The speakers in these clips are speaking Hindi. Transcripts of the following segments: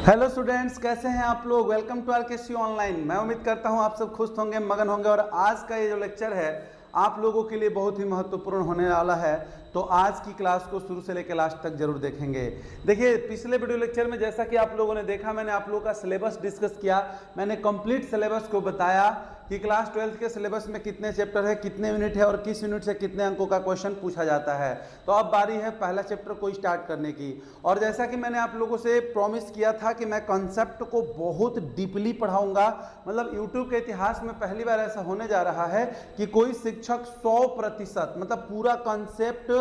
हेलो स्टूडेंट्स, कैसे हैं आप लोग। Welcome to RKC online. मैं उम्मीद करता हूं आप सब खुश होंगे, मगन होंगे। और आज का ये जो लेक्चर है आप लोगों के लिए बहुत ही महत्वपूर्ण होने वाला है, तो आज की क्लास को शुरू से लेकर लास्ट तक जरूर देखेंगे। देखिए, पिछले वीडियो लेक्चर में जैसा कि आप लोगों ने देखा, मैंने आप लोगों का सिलेबस डिस्कस किया। मैंने कंप्लीट सिलेबस को बताया कि क्लास 12th के सिलेबस में कितने चैप्टर है, कितने यूनिट है और किस यूनिट से कितने अंकों का क्वेश्चन पूछा जाता है। तो अब बारी है पहला चैप्टर को स्टार्ट करने की। और जैसा कि मैंने आप लोगों से प्रॉमिस किया था कि मैं कॉन्सेप्ट को बहुत डीपली पढ़ाऊंगा, मतलब यूट्यूब के इतिहास में पहली बार ऐसा होने जा रहा है कि कोई शिक्षक 100% मतलब पूरा कॉन्सेप्ट,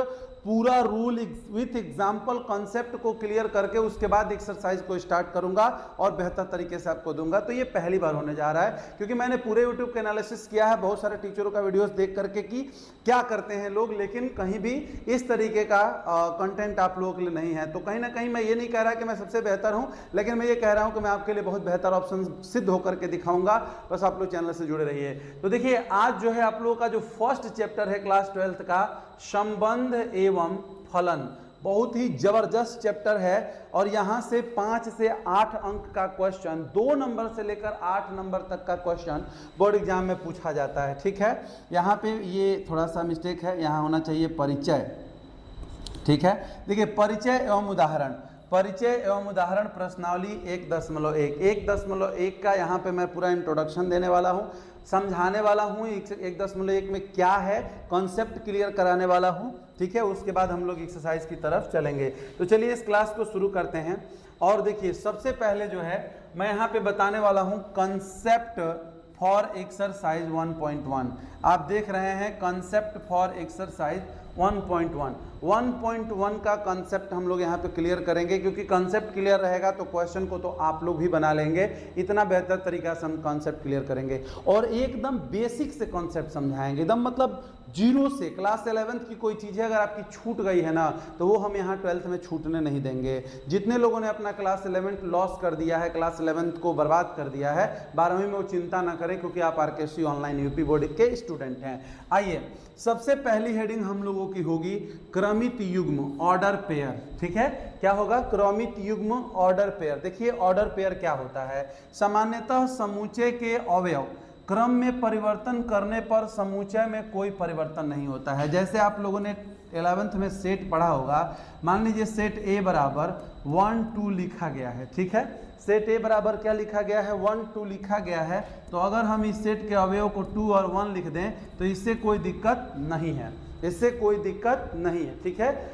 पूरा रूल विथ एग्जाम्पल कॉन्सेप्ट को क्लियर करके उसके बाद एक्सरसाइज को स्टार्ट करूंगा और बेहतर तरीके से आपको दूंगा। तो ये पहली बार होने जा रहा है, क्योंकि मैंने पूरे यूट्यूब का एनालिसिस किया है बहुत सारे टीचरों का वीडियोस देख करके कि क्या करते हैं लोग, लेकिन कहीं भी इस तरीके का कंटेंट आप लोगों के लिए नहीं है। तो कहीं ना कहीं मैं ये नहीं कह रहा कि मैं सबसे बेहतर हूं, लेकिन मैं ये कह रहा हूं कि मैं आपके लिए बहुत बेहतर ऑप्शन सिद्ध होकर के दिखाऊंगा। बस आप लोग चैनल से जुड़े रहिए। तो देखिए, आज जो है आप लोगों का जो फर्स्ट चैप्टर है क्लास 12th का, संबंध एवं फलन, बहुत ही जबरदस्त चैप्टर है। और यहां से 5 से 8 अंक का क्वेश्चन, 2 नंबर से लेकर 8 नंबर तक का क्वेश्चन बोर्ड एग्जाम में पूछा जाता है। ठीक है, यहां पे ये थोड़ा सा मिस्टेक है, यहां होना चाहिए परिचय। ठीक है, देखिए, परिचय एवं उदाहरण, परिचय एवं उदाहरण प्रश्नावली 1.1, 1.1 का यहाँ पे मैं पूरा इंट्रोडक्शन देने वाला हूँ, समझाने वाला हूँ 1.1 में क्या है, कॉन्सेप्ट क्लियर कराने वाला हूँ। ठीक है, उसके बाद हम लोग एक्सरसाइज की तरफ चलेंगे। तो चलिए इस क्लास को शुरू करते हैं। और देखिए, सबसे पहले जो है मैं यहाँ पे बताने वाला हूँ कॉन्सेप्ट फॉर एक्सरसाइज 1.1। आप देख रहे हैं कॉन्सेप्ट फॉर एक्सरसाइज 1.1 का कॉन्सेप्ट हम लोग यहाँ पे क्लियर करेंगे, क्योंकि कॉन्सेप्ट क्लियर रहेगा तो क्वेश्चन को तो आप लोग भी बना लेंगे। इतना बेहतर तरीका से हम कॉन्सेप्ट क्लियर करेंगे और एकदम बेसिक से कॉन्सेप्ट समझाएंगे, एकदम मतलब जीरो से। क्लास 11th की कोई चीज़ें अगर आपकी छूट गई है ना, तो वो हम यहाँ 12th में छूटने नहीं देंगे। जितने लोगों ने अपना क्लास 11th लॉस कर दिया है, क्लास 11th को बर्बाद कर दिया है, 12वीं में वो चिंता ना करें, क्योंकि आप आरकेसी ऑनलाइन यूपी बोर्ड के स्टूडेंट हैं। आइए, सबसे पहली हेडिंग हम लोगों की होगी क्रमित युग्म, ऑर्डर पेयर। ठीक है, क्या होगा? क्रमित युग्म, ऑर्डर पेयर। देखिए, ऑर्डर पेयर क्या होता है? सामान्यतः समूचे के अवयव क्रम में परिवर्तन करने पर समूचय में कोई परिवर्तन नहीं होता है। जैसे आप लोगों ने 11th में सेट पढ़ा होगा, मान लीजिए सेट ए बराबर 1 2 लिखा गया है। ठीक है, सेट ए बराबर क्या लिखा गया है? 1 2 लिखा गया है। तो अगर हम इस सेट के अवयव को 2 और 1 लिख दें तो इससे कोई दिक्कत नहीं है, इससे कोई दिक्कत नहीं है। ठीक है,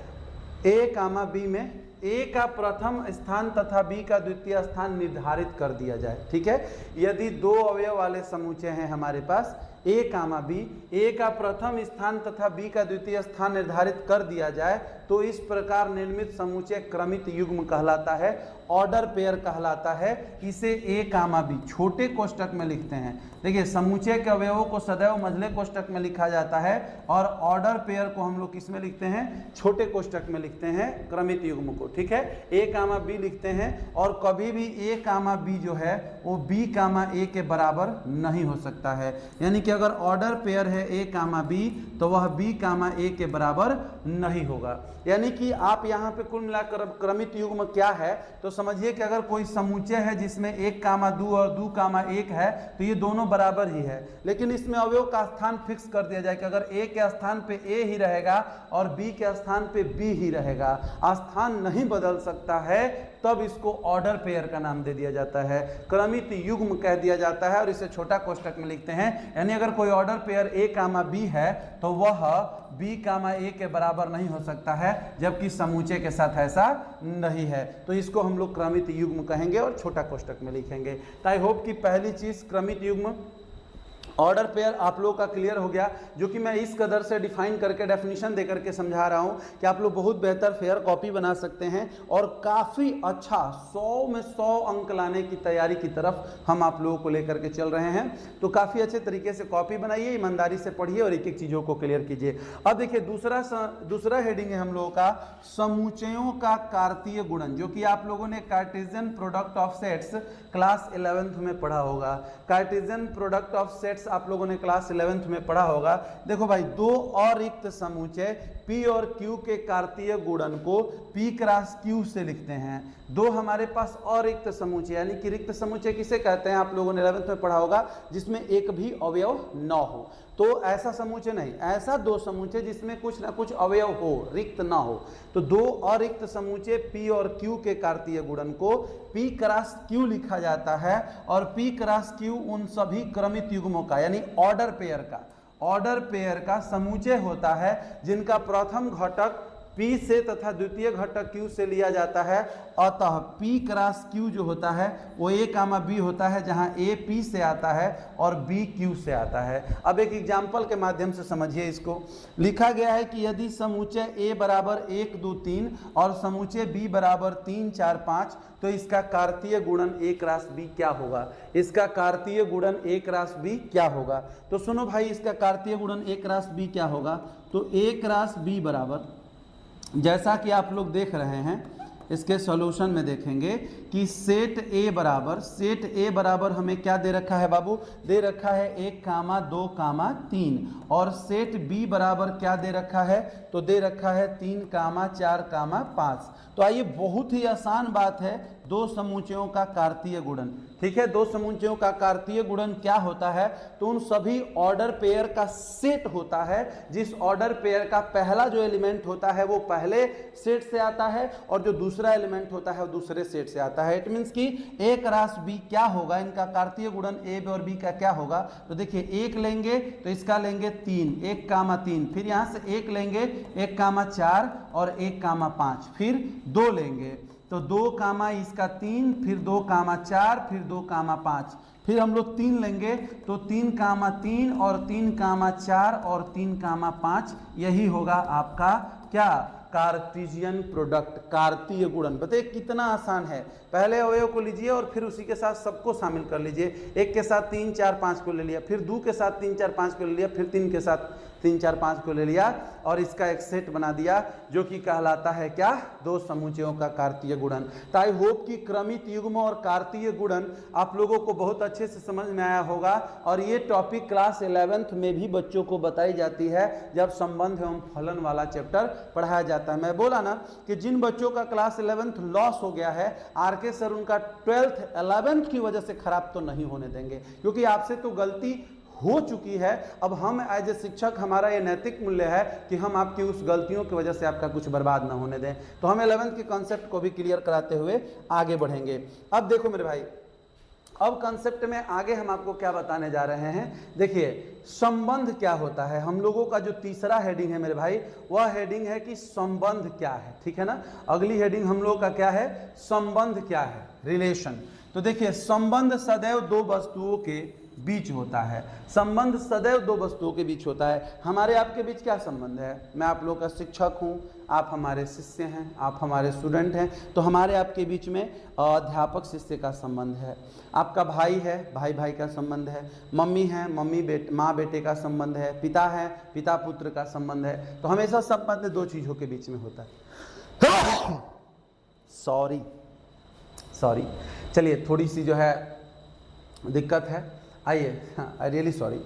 ए कामा बी में ए का प्रथम स्थान तथा बी का द्वितीय स्थान निर्धारित कर दिया जाए। ठीक है, यदि 2 अवयव वाले समूचे हैं हमारे पास, ए कामा बी, ए का प्रथम स्थान तथा बी का द्वितीय स्थान निर्धारित कर दिया जाए तो इस प्रकार निर्मित समूचे क्रमित युग्म कहलाता है, ऑर्डर पेयर कहलाता है। इसे ए कामा बी छोटे कोष्टक में लिखते हैं। देखिए, समूचे के अवयवों को सदैव मझले कोष्टक में लिखा जाता है और ऑर्डर पेयर को हम लोग किस में लिखते हैं? छोटे कोष्टक में लिखते हैं क्रमित युग्म को। ठीक है, ए कामा बी लिखते हैं और कभी भी ए कामा बी जो है वो बी कामा ए के बराबर नहीं हो सकता है। यानी कि अगर ऑर्डर पेयर है ए कामा बी तो वह बी कामा ए के बराबर नहीं होगा। यानी कि आप यहाँ पे कुल मिलाकर क्रमित युग्म क्या है तो समझिए कि अगर कोई समूचे है जिसमें 1 कामा 2 और 2 कामा 1 है तो ये दोनों बराबर ही है, लेकिन इसमें अवयव का स्थान फिक्स कर दिया जाए कि अगर ए के स्थान पे ए ही रहेगा और बी के स्थान पे बी ही रहेगा, स्थान नहीं बदल सकता है, तब इसको ऑर्डर पेयर का नाम दे दिया जाता है, क्रमित युग्म कह दिया जाता है और इसे छोटा कोष्टक में लिखते हैं। यानी अगर कोई order pair A comma B है तो वह बी कामा ए के बराबर नहीं हो सकता है, जबकि समूचे के साथ ऐसा नहीं है। तो इसको हम लोग क्रमित युग्म कहेंगे और छोटा कोष्टक में लिखेंगे। तो आई होप कि पहली चीज क्रमित युग्म, ऑर्डर पेयर आप लोगों का क्लियर हो गया, जो कि मैं इस कदर से डिफाइन करके डेफिनेशन दे करके समझा रहा हूं कि आप लोग बहुत बेहतर फेयर कॉपी बना सकते हैं और काफ़ी अच्छा 100 में 100 अंक लाने की तैयारी की तरफ हम आप लोगों को लेकर के चल रहे हैं। तो काफ़ी अच्छे तरीके से कॉपी बनाइए, ईमानदारी से पढ़िए और एक एक चीज़ों को क्लियर कीजिए। अब देखिए, दूसरा हेडिंग है हम लोगों का समुच्चयों का कार्तीय गुणन, जो कि आप लोगों ने Cartesian product of sets class 11th में पढ़ा होगा। कार्टेशियन प्रोडक्ट ऑफ सेट्स आप लोगों ने क्लास 11th में पढ़ा होगा। देखो भाई, 2 अरिक्त समुच्चय P और Q के कार्तीय गुणन को P क्रॉस Q से लिखते हैं। दो हमारे पास और रिक्त समुच्चय, यानी कि रिक्त समुच्चय किसे कहते हैं, आप लोगों ने 11th में पढ़ा होगा, जिसमें एक भी अवयव न हो। तो ऐसा समुच्चय नहीं, ऐसा दो समुच्चय जिसमें कुछ ना कुछ अवयव हो, रिक्त ना हो। तो दो अरिक्त समुच्चय P और Q के कार्तीय गुणन को P क्रॉस Q लिखा जाता है। और P क्रॉस Q उन सभी क्रमित युग्मों का, यानी ऑर्डर पेयर का समुच्चय होता है जिनका प्रथम घटक P से तथा द्वितीय घटक Q से लिया जाता है। अतः P क्रॉस Q जो होता है वो A कामा B होता है, जहां A P से आता है और B Q से आता है। अब एक एग्जाम्पल के माध्यम से समझिए इसको। लिखा गया है कि यदि समुच्चय A बराबर 1 2 3 और समुच्चय B बराबर 3 4 5, तो इसका कार्तीय गुणन A क्रॉस B क्या होगा? इसका कार्तीय गुणन A क्रॉस B क्या होगा? तो सुनो भाई, इसका कार्तीय गुणन A क्रॉस B क्या होगा? तो A क्रॉस B बराबर, जैसा कि आप लोग देख रहे हैं, इसके सॉल्यूशन में देखेंगे कि सेट ए बराबर हमें क्या दे रखा है बाबू? दे रखा है 1 कामा 2 कामा 3। और सेट बी बराबर क्या दे रखा है? तो दे रखा है 3 कामा 4 कामा 5। तो आइए, बहुत ही आसान बात है, दो समुच्चयों का कार्तीय गुणन। ठीक है, दो समुच्चयों का कार्तीय गुणन क्या होता है? तो उन सभी ऑर्डर पेयर का सेट होता है, जिस ऑर्डर पेयर का पहला जो एलिमेंट होता है वो पहले सेट से आता है और जो दूसरा एलिमेंट होता है वो दूसरे सेट से आता है। इट मींस कि A क्रॉस B क्या होगा? इनका कार्तीय गुणन A और B का क्या होगा? तो देखिए, 1 लेंगे तो इसका लेंगे 3, 1 कामा 3, फिर यहां से 1 लेंगे 1 कामा 4 और 1 कामा 5, फिर 2 लेंगे तो 2 कामा इसका 3, फिर 2 कामा 4, फिर 2 कामा 5, फिर हम लोग 3 लेंगे तो 3 कामा 3 और 3 कामा 4 और 3 कामा 5। यही होगा आपका क्या? कार्टेशियन प्रोडक्ट, कार्तीय गुणन। बताइए कितना आसान है। पहले अवयव को लीजिए और फिर उसी के साथ सबको शामिल कर लीजिए। 1 के साथ 3 4 5 को ले लिया, फिर 2 के साथ 3 4 5 को ले लिया, फिर 3 के साथ 3 4 5 को ले लिया और इसका एक सेट बना दिया, जो कि कहलाता है क्या? दो समुच्चयों का कार्तीय गुणन। तो आई होप कि क्रमित युग्म और कार्तीय गुणन आप लोगों को बहुत अच्छे से समझ में आया होगा। और ये टॉपिक क्लास 11th में भी बच्चों को बताई जाती है, जब संबंध एवं फलन वाला चैप्टर पढ़ाया जाता है। मैं बोला ना कि जिन बच्चों का क्लास 11th लॉस हो गया है, आरके सर उनका 12th 11th की वजह से खराब तो नहीं होने देंगे, क्योंकि आपसे तो गलती हो चुकी है। अब हम एज ए शिक्षक, हमारा ये नैतिक मूल्य है कि हम आपकी उस गलतियों की वजह से आपका कुछ बर्बाद ना होने दें। तो हम 11th के कॉन्सेप्ट को भी क्लियर कराते हुए आगे बढ़ेंगे। अब देखो मेरे भाई, अब कॉन्सेप्ट में आगे हम आपको क्या बताने जा रहे हैं। देखिए, संबंध क्या होता है। हम लोगों का जो तीसरा हेडिंग है मेरे भाई, वह हेडिंग है कि संबंध क्या है। ठीक है ना, अगली हेडिंग हम लोगों का क्या है? संबंध क्या है, रिलेशन। तो देखिए, संबंध सदैव दो वस्तुओं के बीच होता है। संबंध सदैव दो वस्तुओं के बीच होता है। हमारे आपके बीच क्या संबंध है? मैं आप लोगों का शिक्षक हूं, आप हमारे शिष्य हैं, आप हमारे स्टूडेंट हैं। तो हमारे आपके बीच में अध्यापक शिष्य का संबंध है। आपका भाई है, भाई भाई का संबंध है। मम्मी है, माँ बेटे का संबंध है। पिता है, पिता पुत्र का संबंध है। तो हमेशा संबंध दो चीजों के बीच में होता है। सॉरी, चलिए, थोड़ी सी जो है दिक्कत है। आइए, I really sorry.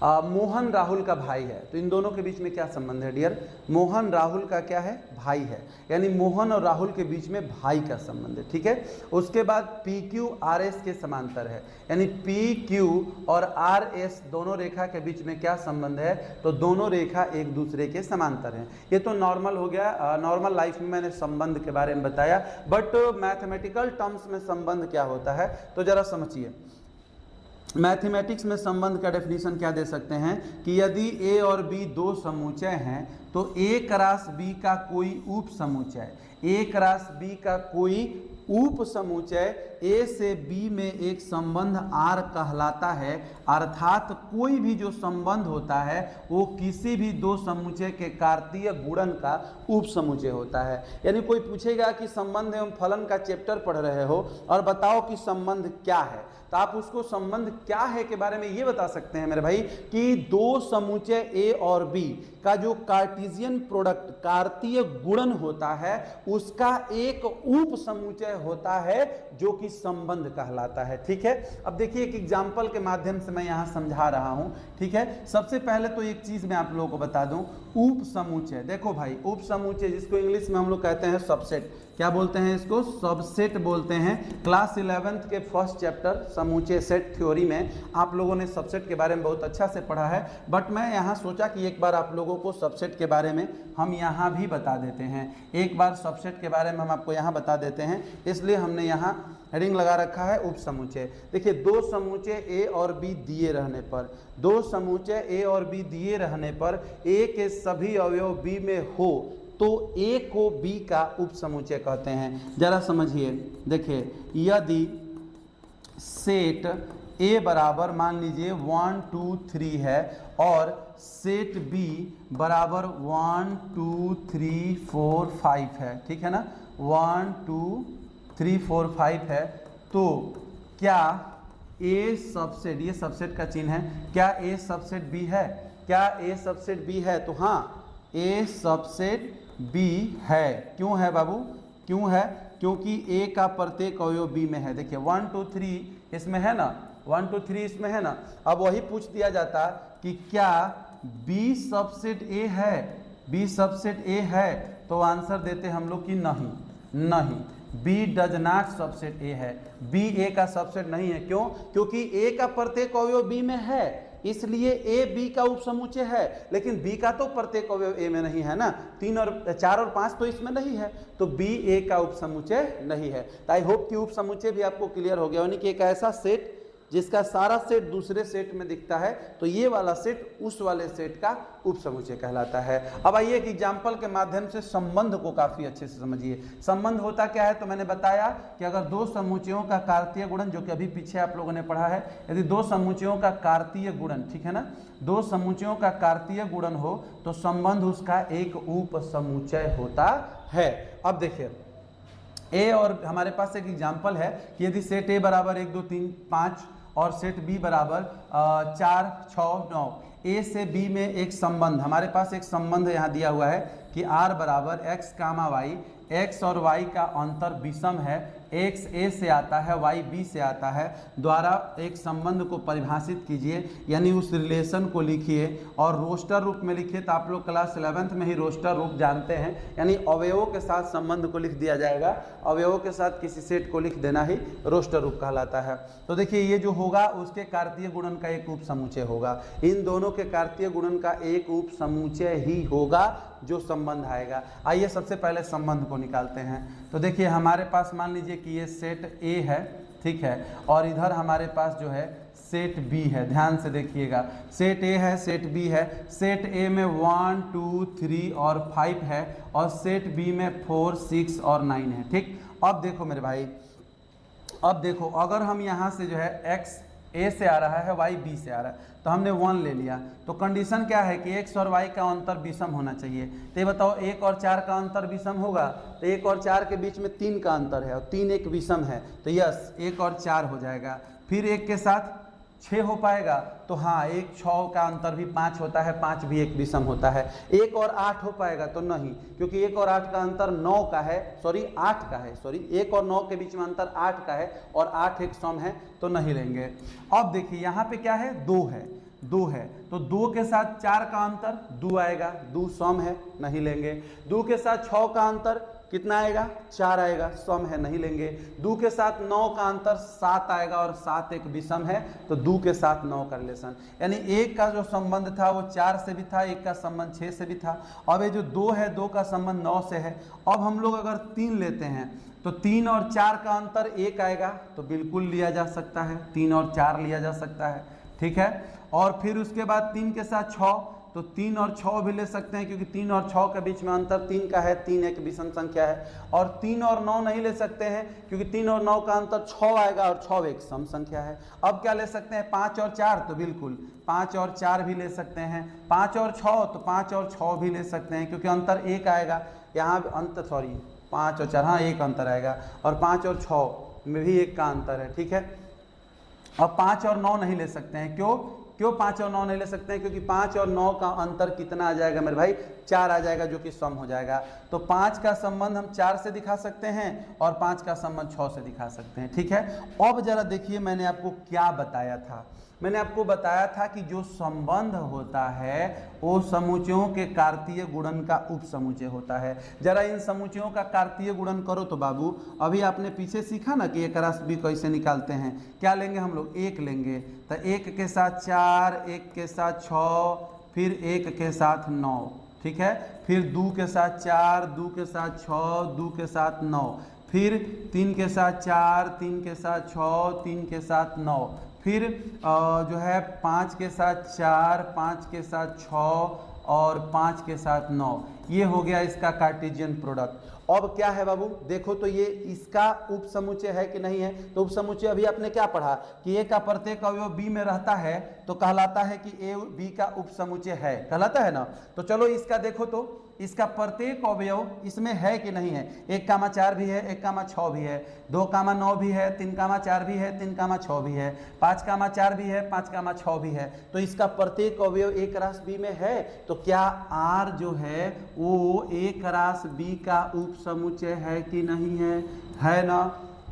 Mohan Rahul का भाई है, तो इन दोनों के बीच में क्या संबंध है डियर? मोहन राहुल का क्या है? भाई है, यानी मोहन और राहुल के बीच में भाई का संबंध है। ठीक है, उसके बाद PQ RS के समांतर है, यानी PQ और RS दोनों रेखा के बीच में क्या संबंध है? तो दोनों रेखा एक दूसरे के समांतर हैं। ये तो नॉर्मल हो गया, नॉर्मल लाइफ में मैंने संबंध के बारे में बताया, बट मैथमेटिकल टर्म्स में संबंध क्या होता है तो जरा समझिए। मैथमेटिक्स में संबंध का डेफिनेशन क्या दे सकते हैं कि यदि A और B दो समुच्चय हैं तो A क्रॉस B का कोई उप समुच्चय, A क्रॉस B का कोई उप समुच्चय A से B में एक संबंध R कहलाता है। अर्थात कोई भी जो संबंध होता है वो किसी भी दो समुच्चय के कार्तीय गुणन का उप समुच्चय होता है। यानी कोई पूछेगा कि संबंध एवं फलन का चैप्टर पढ़ रहे हो और बताओ कि संबंध क्या है, तो आप उसको संबंध क्या है के बारे में ये बता सकते हैं मेरे भाई कि दो समुच्चय A और B का जो कार्टेशियन प्रोडक्ट कार्तीय गुणन होता है उसका एक उप समुच्चय होता है जो कि संबंध कहलाता है। ठीक है, अब देखिए एक एग्जाम्पल के माध्यम से मैं यहाँ समझा रहा हूँ। ठीक है, सबसे पहले तो एक चीज मैं आप लोगों को बता दूं, उप समुच्चय। देखो भाई, उप समुच्चय जिसको इंग्लिश में हम लोग कहते हैं सबसेट, क्या बोलते हैं इसको? सबसेट बोलते हैं। क्लास 11th के फर्स्ट चैप्टर समुच्चय सेट थ्योरी में आप लोगों ने सबसेट के बारे में बहुत अच्छा से पढ़ा है, बट मैं यहाँ सोचा कि एक बार आप लोगों को सबसेट के बारे में हम यहाँ भी बता देते हैं। एक बार सबसेट के बारे में हम आपको यहाँ बता देते हैं, इसलिए हमने यहाँ हेडिंग लगा रखा है उप समुच्चय। देखिए, दो समुच्चय ए और बी दिए रहने पर, दो समुच्चय ए और बी दिए रहने पर ए के सभी अवयव बी में हो तो ए को बी का उप समुच्चय कहते हैं। जरा समझिए, देखिए यदि सेट ए बराबर मान लीजिए 1 2 3 है और सेट बी बराबर 1 2 3 4 5 है, ठीक है ना, 1 2 3 4 5 है, तो क्या ए सबसेट, ये सबसेट का चिन्ह है, क्या ए सबसेट बी है? क्या ए सबसेट बी है? तो हाँ, ए सबसेट बी है। क्यों है बाबू? क्यों है? क्योंकि ए का प्रत्येक अवयव बी में है। देखिए 1 2 3 इसमें है ना, 1 2 3 इसमें है ना। अब वही पूछ दिया जाता कि क्या बी सबसेट ए है? बी सबसेट ए है, तो आंसर देते हम लोग कि नहीं, नहीं, B does not subset A है, बी ए का सबसेट नहीं है। क्यों? क्योंकि ए का प्रत्येक अवयव बी में है, इसलिए ए बी का उपसमुच्चय है, लेकिन बी का तो प्रत्येक अवयव ए में नहीं है ना, 3 और 4 और 5 तो इसमें नहीं है, तो बी ए का उपसमुच्चय नहीं है। तो आई होप कि उपसमुच्चय भी आपको क्लियर हो गया, यानी कि एक ऐसा सेट जिसका सारा सेट दूसरे सेट में दिखता है, तो ये वाला सेट उस वाले सेट का उपसमुच्चय कहलाता है। अब आइए एक एग्जाम्पल के माध्यम से संबंध को काफी अच्छे से समझिए। संबंध होता क्या है? तो मैंने बताया कि अगर दो समुच्चयों का कार्तीय गुणन, जो कि अभी पीछे आप लोगों ने पढ़ा है, यदि दो समुच्चयों का कार्तीय गुणन, ठीक है ना, दो समुच्चयों का कार्तीय गुणन हो तो संबंध उसका एक उपसमुच्चय होता है। अब देखिए, ए और हमारे पास एक एग्जाम्पल है कि यदि सेट ए बराबर 1 2 3 5 और सेट बी बराबर 4 6 9, ए से बी में एक संबंध, हमारे पास एक संबंध यहाँ दिया हुआ है कि r बराबर x कामा वाई, x और y का अंतर विषम है, x a से आता है y b से आता है, द्वारा एक संबंध को परिभाषित कीजिए, यानी उस रिलेशन को लिखिए और रोस्टर रूप में लिखिए। तो आप लोग क्लास 11th में ही रोस्टर रूप जानते हैं, यानी अवयवों के साथ संबंध को लिख दिया जाएगा, अवयवों के साथ किसी सेट को लिख देना ही रोस्टर रूप कहलाता है। तो देखिए ये जो होगा उसके कार्तीय गुणन का एक उप समुच्चय होगा, इन दोनों के कार्तीय गुणन का एक उप समुच्चय ही होगा जो संबंध आएगा। आइए सबसे पहले संबंध को निकालते हैं। तो देखिए हमारे पास मान लीजिए कि ये सेट ए है, ठीक है, और इधर हमारे पास जो है सेट बी है। ध्यान से देखिएगा, सेट ए है, सेट बी है। सेट ए में 1 2 3 और 5 है और सेट बी में 4 6 और 9 है। ठीक, अब देखो मेरे भाई, अब देखो अगर हम यहाँ से जो है x ए से आ रहा है, y बी से आ रहा है, तो हमने 1 ले लिया, तो कंडीशन क्या है कि x और y का अंतर विषम होना चाहिए। तो ये बताओ 1 और 4 का अंतर विषम होगा? तो 1 और 4 के बीच में 3 का अंतर है और 3 एक विषम है, तो यस 1 और 4 हो जाएगा। फिर 1 के साथ 6 हो पाएगा, तो हाँ 1 6 का अंतर भी 5 होता है, 5 भी एक विषम होता है। 1 और 8 हो पाएगा? तो नहीं, क्योंकि 1 और 8 का अंतर 9 का है, सॉरी 8 का है, सॉरी 1 और 9 के बीच में अंतर 8 का है और 8 एक सम है, तो नहीं लेंगे। अब देखिए यहाँ पे क्या है, 2 है, 2 है, तो 2 के साथ 4 का अंतर 2 आएगा, 2 सम है, नहीं लेंगे। 2 के साथ 6 का अंतर कितना आएगा? 4 आएगा, सम है, नहीं लेंगे। 2 के साथ 9 का अंतर 7 आएगा और 7 एक विषम है, तो 2 के साथ 9 का रिलेशन, यानी 1 का जो संबंध था वो 4 से भी था, 1 का संबंध 6 से भी था। अब ये जो 2 है, 2 का संबंध 9 से है। अब हम लोग अगर 3 लेते हैं तो 3 और 4 का अंतर 1 आएगा, तो बिल्कुल लिया जा सकता है, 3 और 4 लिया जा सकता है, ठीक है। और फिर उसके बाद 3 के साथ 6, तो 3 और 6 भी ले सकते हैं, क्योंकि 3 और 6 के बीच में अंतर 3 का है, 3 एक विषम संख्या है। और 3 और 9 नहीं ले सकते हैं, क्योंकि 3 और 9 का अंतर 6 आएगा और 6 एक सम संख्या है। अब क्या ले सकते हैं? 5 और 4, तो बिल्कुल 5 और 4 भी ले सकते हैं। 5 और 6, तो 5 और 6 भी ले सकते हैं, क्योंकि अंतर 1 आएगा, यहाँ अंतर, सॉरी 5 और 4, हाँ 1 अंतर आएगा, और 5 और 6 में भी 1 का अंतर है, ठीक है। अब 5 और 9 नहीं ले सकते हैं, क्यों 5 और 9 नहीं ले सकते हैं? क्योंकि 5 और 9 का अंतर कितना आ जाएगा मेरे भाई? 4 आ जाएगा जो कि सम हो जाएगा। तो 5 का संबंध हम 4 से दिखा सकते हैं और 5 का संबंध 6 से दिखा सकते हैं। ठीक है, अब जरा देखिए मैंने आपको क्या बताया था। मैंने आपको बताया था कि जो संबंध होता है वो समुच्चयों के कार्तीय गुणन का उप समुच्चय होता है। जरा इन समुच्चयों का कार्तीय गुणन करो तो बाबू, अभी आपने पीछे सीखा ना कि 1 × b कैसे निकालते हैं। क्या लेंगे हम लोग? 1 लेंगे, तो 1 के साथ 4, 1 के साथ 6, फिर 1 के साथ 9। ठीक है, फिर 2 के साथ 4, 2 के साथ 6, 2 के साथ 9, फिर 3 के साथ 4, 3 के साथ 6, 3 के साथ 9, फिर जो है 5 के साथ 4, 5 के साथ 6 और 5 के साथ 9। ये हो गया इसका कार्टेशियन प्रोडक्ट। अब क्या है बाबू, देखो तो ये इसका उप समुच्चय है कि नहीं है। तो उप समुच्चय अभी आपने क्या पढ़ा कि ए का प्रत्येक अवयव बी में रहता है तो कहलाता है कि ए बी का उप समुच्चय है, कहलाता है ना। तो चलो इसका देखो तो इसका प्रत्येक अवयव इसमें है कि नहीं है। 1, 4 भी है, 1, 6 भी है, 2, 9 भी है, 3, 4 भी है, 3, 6 भी है, 5, 4 भी है, 5, 6 भी है। तो इसका प्रत्येक अवयव 1 × b में है। तो क्या R जो है वो 1 × b का उप समुच्चय है कि नहीं है ना।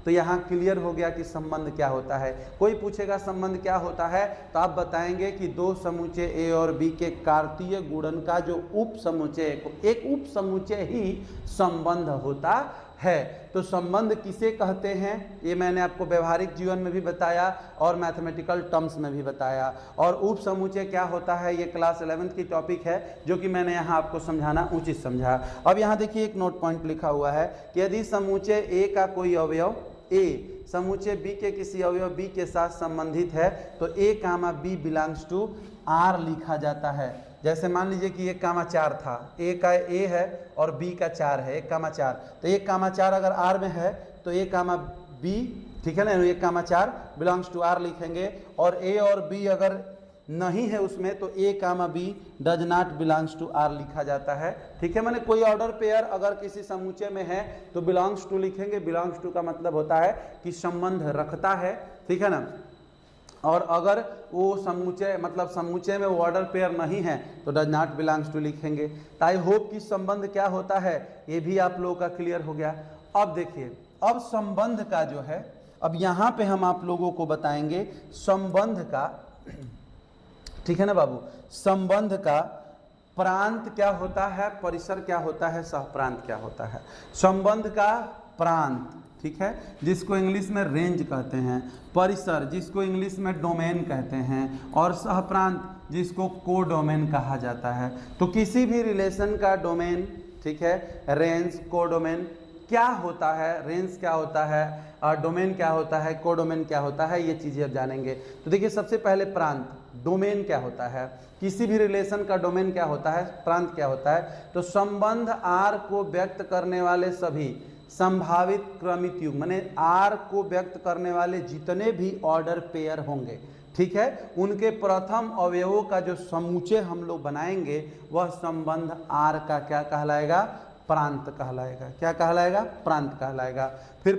तो यहाँ क्लियर हो गया कि संबंध क्या होता है। कोई पूछेगा संबंध क्या होता है तो आप बताएंगे कि दो समुच्चय ए और बी के कार्तीय गुणन का जो उप समुच्चय, एक उप समुच्चय ही संबंध होता है। तो संबंध किसे कहते हैं ये मैंने आपको व्यवहारिक जीवन में भी बताया और मैथमेटिकल टर्म्स में भी बताया। और उप समुच्चय क्या होता है ये क्लास 11th की टॉपिक है जो कि मैंने यहाँ आपको समझाना उचित समझा। अब यहाँ देखिए एक नोट पॉइंट लिखा हुआ है कि यदि समुच्चय ए का कोई अवयव ए समुच्चय बी के किसी अवयव बी के साथ संबंधित है तो A comma B belongs to R लिखा जाता है। जैसे मान लीजिए कि 1, 4 था, ए का ए है और बी का 4 है, 1, 4। तो 1, 4 अगर आर में है तो ए कामा बी, ठीक है ना, 1, 4 बिलोंग्स टू आर लिखेंगे। और ए और बी अगर नहीं है उसमें तो A comma B does not belongs to R लिखा जाता है। ठीक है, मैंने कोई ऑर्डर पेयर अगर किसी समुच्चय में है तो बिलोंग्स टू लिखेंगे। बिलोंग्स टू का मतलब होता है कि संबंध रखता है, ठीक है ना। और अगर वो समुच्चय मतलब समुच्चय में वो ऑर्डर पेयर नहीं है तो डज नॉट बिलोंग्स टू लिखेंगे। तो आई होप कि संबंध क्या होता है ये भी आप लोगों का क्लियर हो गया। अब देखिए, अब संबंध का जो है, अब यहाँ पे हम आप लोगों को बताएंगे संबंध का, ठीक है ना बाबू, संबंध का प्रांत क्या होता है, परिसर क्या होता है, सहप्रांत क्या होता है। संबंध का प्रांत, ठीक है, जिसको इंग्लिश में रेंज कहते हैं, परिसर जिसको इंग्लिश में डोमेन कहते हैं, और सहप्रांत जिसको कोडोमेन कहा जाता है। तो किसी भी रिलेशन का डोमेन, ठीक है, रेंज, कोडोमेन क्या होता है, रेंज क्या होता है, डोमेन क्या होता है, कोडोमेन क्या होता है, ये चीज़ें अब जानेंगे। तो देखिए सबसे पहले प्रांत, डोमेन क्या होता है, किसी भी रिलेशन का डोमेन क्या होता है, प्रांत क्या होता है। तो संबंध आर को व्यक्त करने वाले सभी संभावित क्रमित युग्म, माने आर को व्यक्त करने वाले जितने भी ऑर्डर पेयर होंगे, ठीक है, उनके प्रथम अवयवों का जो समुच्चय हम लोग बनाएंगे वह संबंध आर का क्या कहलाएगा, प्रांत कहलाएगा। क्या कहलाएगा, प्रांत कहलाएगा। फिर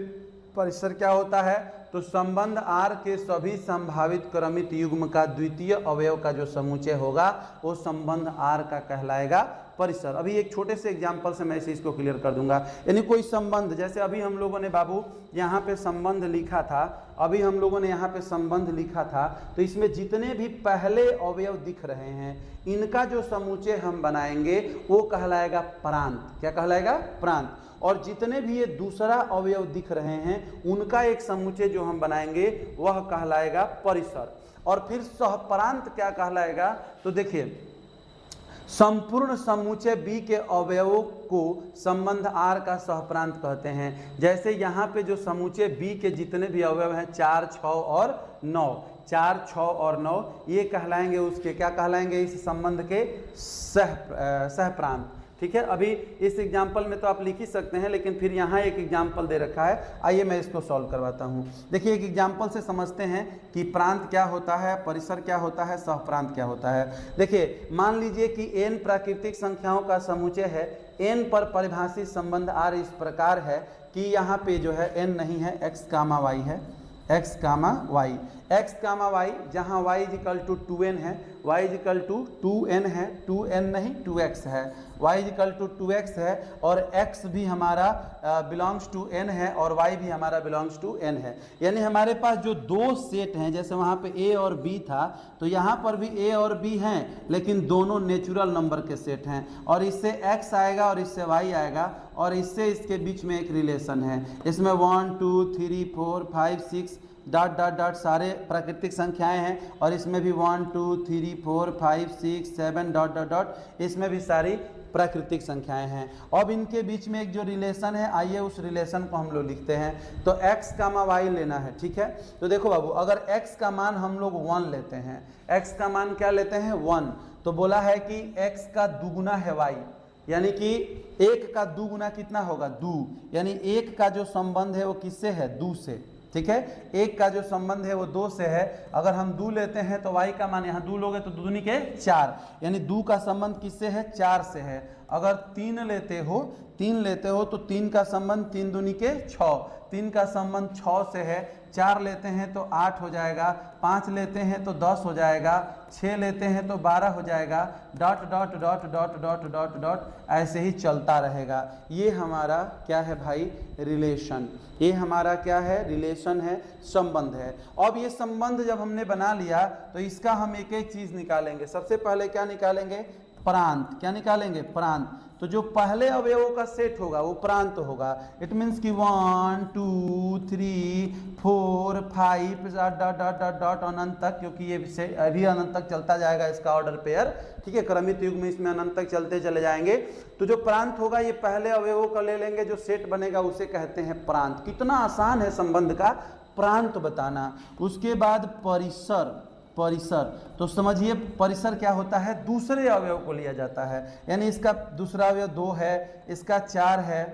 परिसर क्या होता है, तो संबंध आर के सभी संभावित क्रमित युग्म का द्वितीय अवयव का जो समुच्चय होगा वो संबंध आर का कहलाएगा परिसर। अभी एक छोटे से एग्जांपल से मैं इसे इसको क्लियर कर दूंगा। यानी कोई संबंध, जैसे अभी हम लोगों ने बाबू यहाँ पे संबंध लिखा था, अभी हम लोगों ने यहाँ पे संबंध लिखा था, तो इसमें जितने भी पहले अवयव दिख रहे हैं इनका जो समुच्चय हम बनाएंगे वो कहलाएगा प्रांत। क्या कहलाएगा, प्रांत। और जितने भी ये दूसरा अवयव दिख रहे हैं उनका एक समुच्चय जो हम बनाएंगे वह कहलाएगा परिसर। और फिर सहप्रांत क्या कहलाएगा, तो देखिए संपूर्ण समुच्चय बी के अवयवों को संबंध आर का सहप्रांत कहते हैं। जैसे यहाँ पे जो समुच्चय बी के जितने भी अवयव हैं 4, 6 और 9, 4, 6 और 9 ये कहलाएंगे उसके, क्या कहलाएंगे, इस संबंध के सहप्रांत। ठीक है, अभी इस एग्जाम्पल में तो आप लिख ही सकते हैं, लेकिन फिर यहाँ एक एग्जाम्पल दे रखा है, आइए मैं इसको सॉल्व करवाता हूँ। देखिए एक एग्जाम्पल से समझते हैं कि प्रांत क्या होता है, परिसर क्या होता है, सहप्रांत क्या होता है। देखिए मान लीजिए कि n प्राकृतिक संख्याओं का समुच्चय है, n पर परिभाषित संबंध r इस प्रकार है कि यहाँ पे जो है n नहीं है, x, y है, x, y, x, y जहाँ y = 2n है y is equal to 2n है, 2n नहीं 2x है, y is equal to 2x है और x भी हमारा बिलोंग्स टू n है और y भी हमारा बिलोंग्स टू n है। यानी हमारे पास जो दो सेट हैं, जैसे वहाँ पे a और b था तो यहाँ पर भी a और b हैं, लेकिन दोनों नेचुरल नंबर के सेट हैं और इससे x आएगा और इससे y आएगा और इससे इसके बीच में एक रिलेशन है। इसमें 1 2 3 4 5 6 डॉट डॉट डॉट सारे प्राकृतिक संख्याएं हैं और इसमें भी 1 2 3 4 5 6 7 डॉट डॉट डॉट इसमें भी सारी प्राकृतिक संख्याएं हैं। अब इनके बीच में एक जो रिलेशन है, आइए उस रिलेशन को हम लोग लिखते हैं। तो x का y लेना है, ठीक है। तो देखो बाबू, अगर x का मान हम लोग 1 लेते हैं, x का मान क्या लेते हैं 1, तो बोला है कि x का दुगुना है y, यानी कि 1 का दुगुना कितना होगा 2, यानी 1 का जो संबंध है वो किससे है 2 से, ठीक है। 1 का जो संबंध है वो 2 से है। अगर हम 2 लेते हैं तो y का मान यहाँ 2 लोगे तो 2 दूनी के 4, यानी 2 का संबंध किससे है 4 से है। अगर 3 लेते हो तो 3 का संबंध 3 दूनी के 6, 3 का संबंध 6 से है। 4 लेते हैं तो 8 हो जाएगा, 5 लेते हैं तो 10 हो जाएगा, 6 लेते हैं तो 12 हो जाएगा, dot dot dot dot dot dot dot ऐसे ही चलता रहेगा। ये हमारा क्या है भाई रिलेशन, ये हमारा क्या है रिलेशन है, संबंध है। अब ये संबंध जब हमने बना लिया तो इसका हम एक एक चीज निकालेंगे। सबसे पहले क्या निकालेंगे प्रांत, क्या निकालेंगे प्रांत। तो जो पहले अवयवों का सेट होगा वो प्रांत होगा। इट मीन्स कि 1 2 3 4 5 डॉट डॉट डॉट डॉट अनंत तक, क्योंकि ये अभी अनंत तक चलता जाएगा इसका ऑर्डर पेयर, ठीक है। क्रमित युग में इसमें अनंत तक चलते चले जाएंगे। तो जो प्रांत होगा ये पहले अवयवों का ले लेंगे, जो सेट बनेगा उसे कहते हैं प्रांत। कितना आसान है संबंध का प्रांत बताना। उसके बाद परिसर, परिसर तो समझिए परिसर क्या होता है, दूसरे अवयव को लिया जाता है, यानी इसका दूसरा अवयव 2 है, इसका 4 है,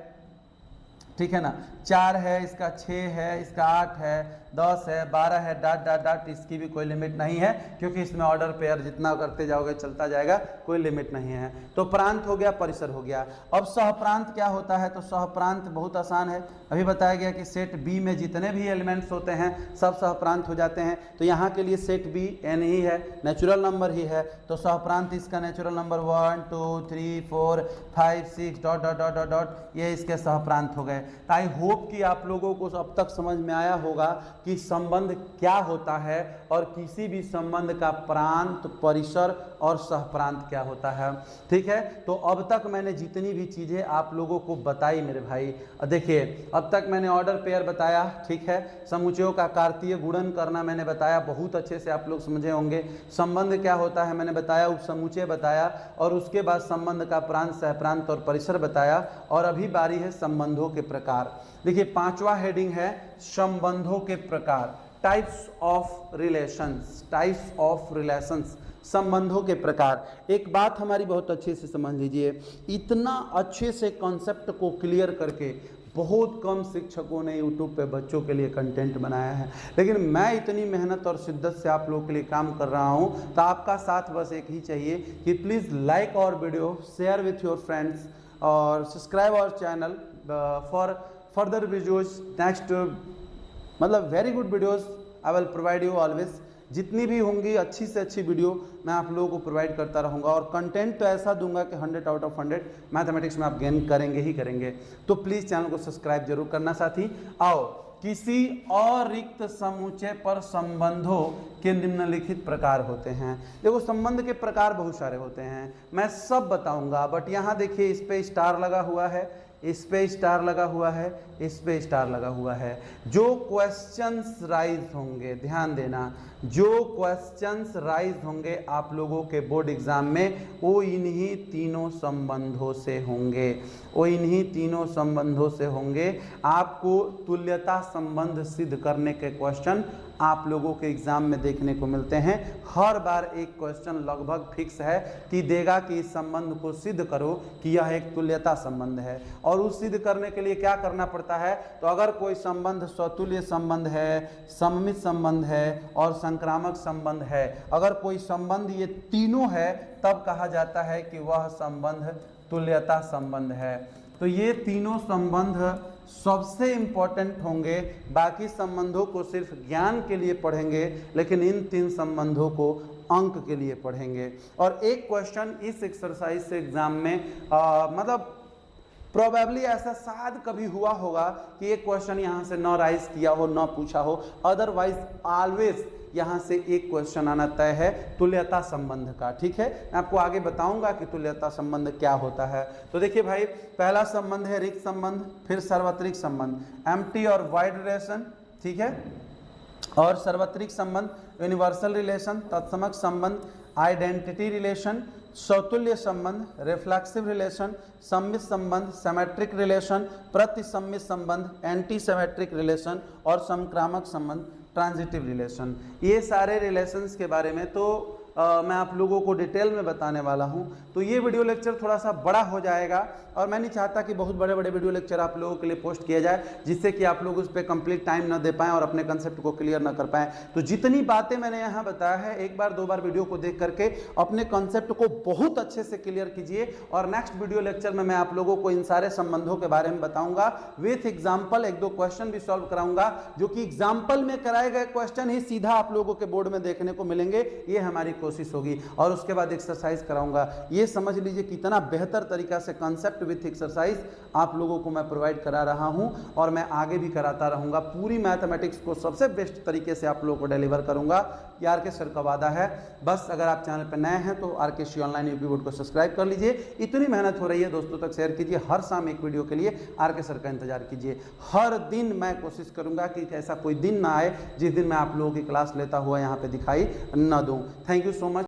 ठीक है ना, 4 है, इसका 6 है, इसका 8 है, 10 है, 12 है, डॉट डॉट डॉट। इसकी भी कोई लिमिट नहीं है क्योंकि इसमें ऑर्डर पेयर जितना करते जाओगे चलता जाएगा, कोई लिमिट नहीं है। तो प्रांत हो गया, परिसर हो गया। अब सहप्रांत क्या होता है, तो सहप्रांत बहुत आसान है। अभी बताया गया कि सेट बी में जितने भी एलिमेंट्स होते हैं सब सहप्रांत हो जाते हैं। तो यहाँ के लिए सेट बी एन ही है, नेचुरल नंबर ही है, तो सहप्रांत इसका natural number 1 2 3 4 5 6 dot dot dot dot dot ये इसके सहप्रांत हो गए। आई होप कि आप लोगों को अब तक समझ में आया होगा कि संबंध क्या होता है और किसी भी संबंध का प्रांत, परिसर और सहप्रांत क्या होता है, ठीक है। तो अब तक मैंने जितनी भी चीज़ें आप लोगों को बताई मेरे भाई, देखिए अब तक मैंने ऑर्डर पेयर बताया, ठीक है। समुच्चयों का कार्तीय गुणन करना मैंने बताया, बहुत अच्छे से आप लोग समझे होंगे। संबंध क्या होता है मैंने बताया, उपसमुच्चय बताया और उसके बाद संबंध का प्रांत, सहप्रांत और परिसर बताया। और अभी बारी है संबंधों के प्रकार। देखिए 5वां हेडिंग है संबंधों के प्रकार, types of relations, types of relations, संबंधों के प्रकार। एक बात हमारी बहुत अच्छे से समझ लीजिए, इतना अच्छे से कॉन्सेप्ट को क्लियर करके बहुत कम शिक्षकों ने यूट्यूब पे बच्चों के लिए कंटेंट बनाया है, लेकिन मैं इतनी मेहनत और शिद्दत से आप लोगों के लिए काम कर रहा हूँ। तो आपका साथ बस एक ही चाहिए कि please like our video, share with your friends और subscribe our channel for further videos next, मतलब very good videos I will provide you always. जितनी भी होंगी अच्छी से अच्छी वीडियो मैं आप लोगों को प्रोवाइड करता रहूँगा और कंटेंट तो ऐसा दूंगा कि 100 आउट ऑफ 100 मैथमेटिक्स में आप गेन करेंगे ही करेंगे। तो प्लीज़ चैनल को सब्सक्राइब जरूर करना साथी। आओ किसी और रिक्त समुच्चय पर संबंधों के निम्नलिखित प्रकार होते हैं। देखो संबंध के प्रकार बहुत सारे होते हैं, मैं सब बताऊंगा, बट यहाँ देखिए इस पे स्टार लगा हुआ है, इस पे स्टार लगा हुआ है, इस पे स्टार लगा हुआ है। जो क्वेश्चंस राइज होंगे, ध्यान देना, जो क्वेश्चंस राइज होंगे आप लोगों के बोर्ड एग्जाम में वो इन्हीं तीनों संबंधों से होंगे, वो इन्हीं तीनों संबंधों से होंगे। आपको तुल्यता संबंध सिद्ध करने के क्वेश्चन आप लोगों के एग्जाम में देखने को मिलते हैं। हर बार एक क्वेश्चन लगभग फिक्स है कि देगा कि इस संबंध को सिद्ध करो कि यह एक तुल्यता संबंध है। और उस सिद्ध करने के लिए क्या करना पड़ता है, तो अगर कोई संबंध स्वतुल्य संबंध है, सममित संबंध है और संक्रामक संबंध है, अगर कोई संबंध ये तीनों है तब कहा जाता है कि वह संबंध तुल्यता संबंध है। तो ये तीनों संबंध सबसे इंपॉर्टेंट होंगे। बाकी संबंधों को सिर्फ ज्ञान के लिए पढ़ेंगे, लेकिन इन 3 संबंधों को अंक के लिए पढ़ेंगे। और एक क्वेश्चन इस एक्सरसाइज से एग्जाम में मतलब प्रोबेबली ऐसा शायद कभी हुआ होगा कि एक क्वेश्चन यहाँ से न राइज किया हो, न पूछा हो, अदरवाइज ऑलवेज यहाँ से एक क्वेश्चन आना तय है तुल्यता संबंध का। ठीक है, मैं आपको आगे बताऊंगा कि तुल्यता संबंध क्या होता है। तो देखिए भाई, पहला संबंध है रिक्त संबंध, फिर सार्वत्रिक संबंध, एम्प्टी और वाइड रिलेशन। ठीक है, और सार्वत्रिक संबंध यूनिवर्सल रिलेशन, तत्समक संबंध, आइडेंटिटी रिलेशन, सौतुल्य संबंध, रिफ्लेक्सिव रिलेशन, सम्मित संबंध, सिमेट्रिक रिलेशन, प्रतिसम्मित संबंध, एंटी सिमेट्रिक रिलेशन और संक्रामक संबंध, ट्रांजिटिव रिलेशन। ये सारे रिलेशंस के बारे में तो मैं आप लोगों को डिटेल में बताने वाला हूं। तो ये वीडियो लेक्चर थोड़ा सा बड़ा हो जाएगा और मैं नहीं चाहता कि बहुत बड़े बड़े वीडियो लेक्चर आप लोगों के लिए पोस्ट किया जाए, जिससे कि आप लोग उस पर कंप्लीट टाइम ना दे पाएं और अपने कंसेप्ट को क्लियर ना कर पाएं। तो जितनी बातें मैंने यहाँ बताया है, एक बार 2 बार वीडियो को देख करके अपने कंसेप्ट को बहुत अच्छे से क्लियर कीजिए। और नेक्स्ट वीडियो लेक्चर में मैं आप लोगों को इन सारे संबंधों के बारे में बताऊंगा विथ एग्जाम्पल। 1-2 क्वेश्चन भी सॉल्व कराऊंगा, जो कि एग्जाम्पल में कराए गए क्वेश्चन ही सीधा आप लोगों के बोर्ड में देखने को मिलेंगे। ये हमारी कोशिश होगी। और उसके बाद एक्सरसाइज कराऊंगा। ये समझ लीजिए कितना बेहतर तरीका से कंसेप्ट विथ एक्सरसाइज आप लोगों को मैं प्रोवाइड करा रहा हूं और मैं आगे भी कराता रहूंगा। पूरी मैथमेटिक्स को सबसे बेस्ट तरीके से आप लोगों को डिलीवर करूंगा। ये आर के सर का वादा है। बस अगर आप चैनल पर नए हैं तो RKC ऑनलाइन यूपी बोर्ड को सब्सक्राइब कर लीजिए। इतनी मेहनत हो रही है, दोस्तों तक शेयर कीजिए। हर शाम एक वीडियो के लिए RK सर का इंतजार कीजिए। हर दिन मैं कोशिश करूंगा कि ऐसा कोई दिन ना आए जिस दिन मैं आप लोगों की क्लास लेता हुआ यहाँ पे दिखाई न दूं। Thank you so much.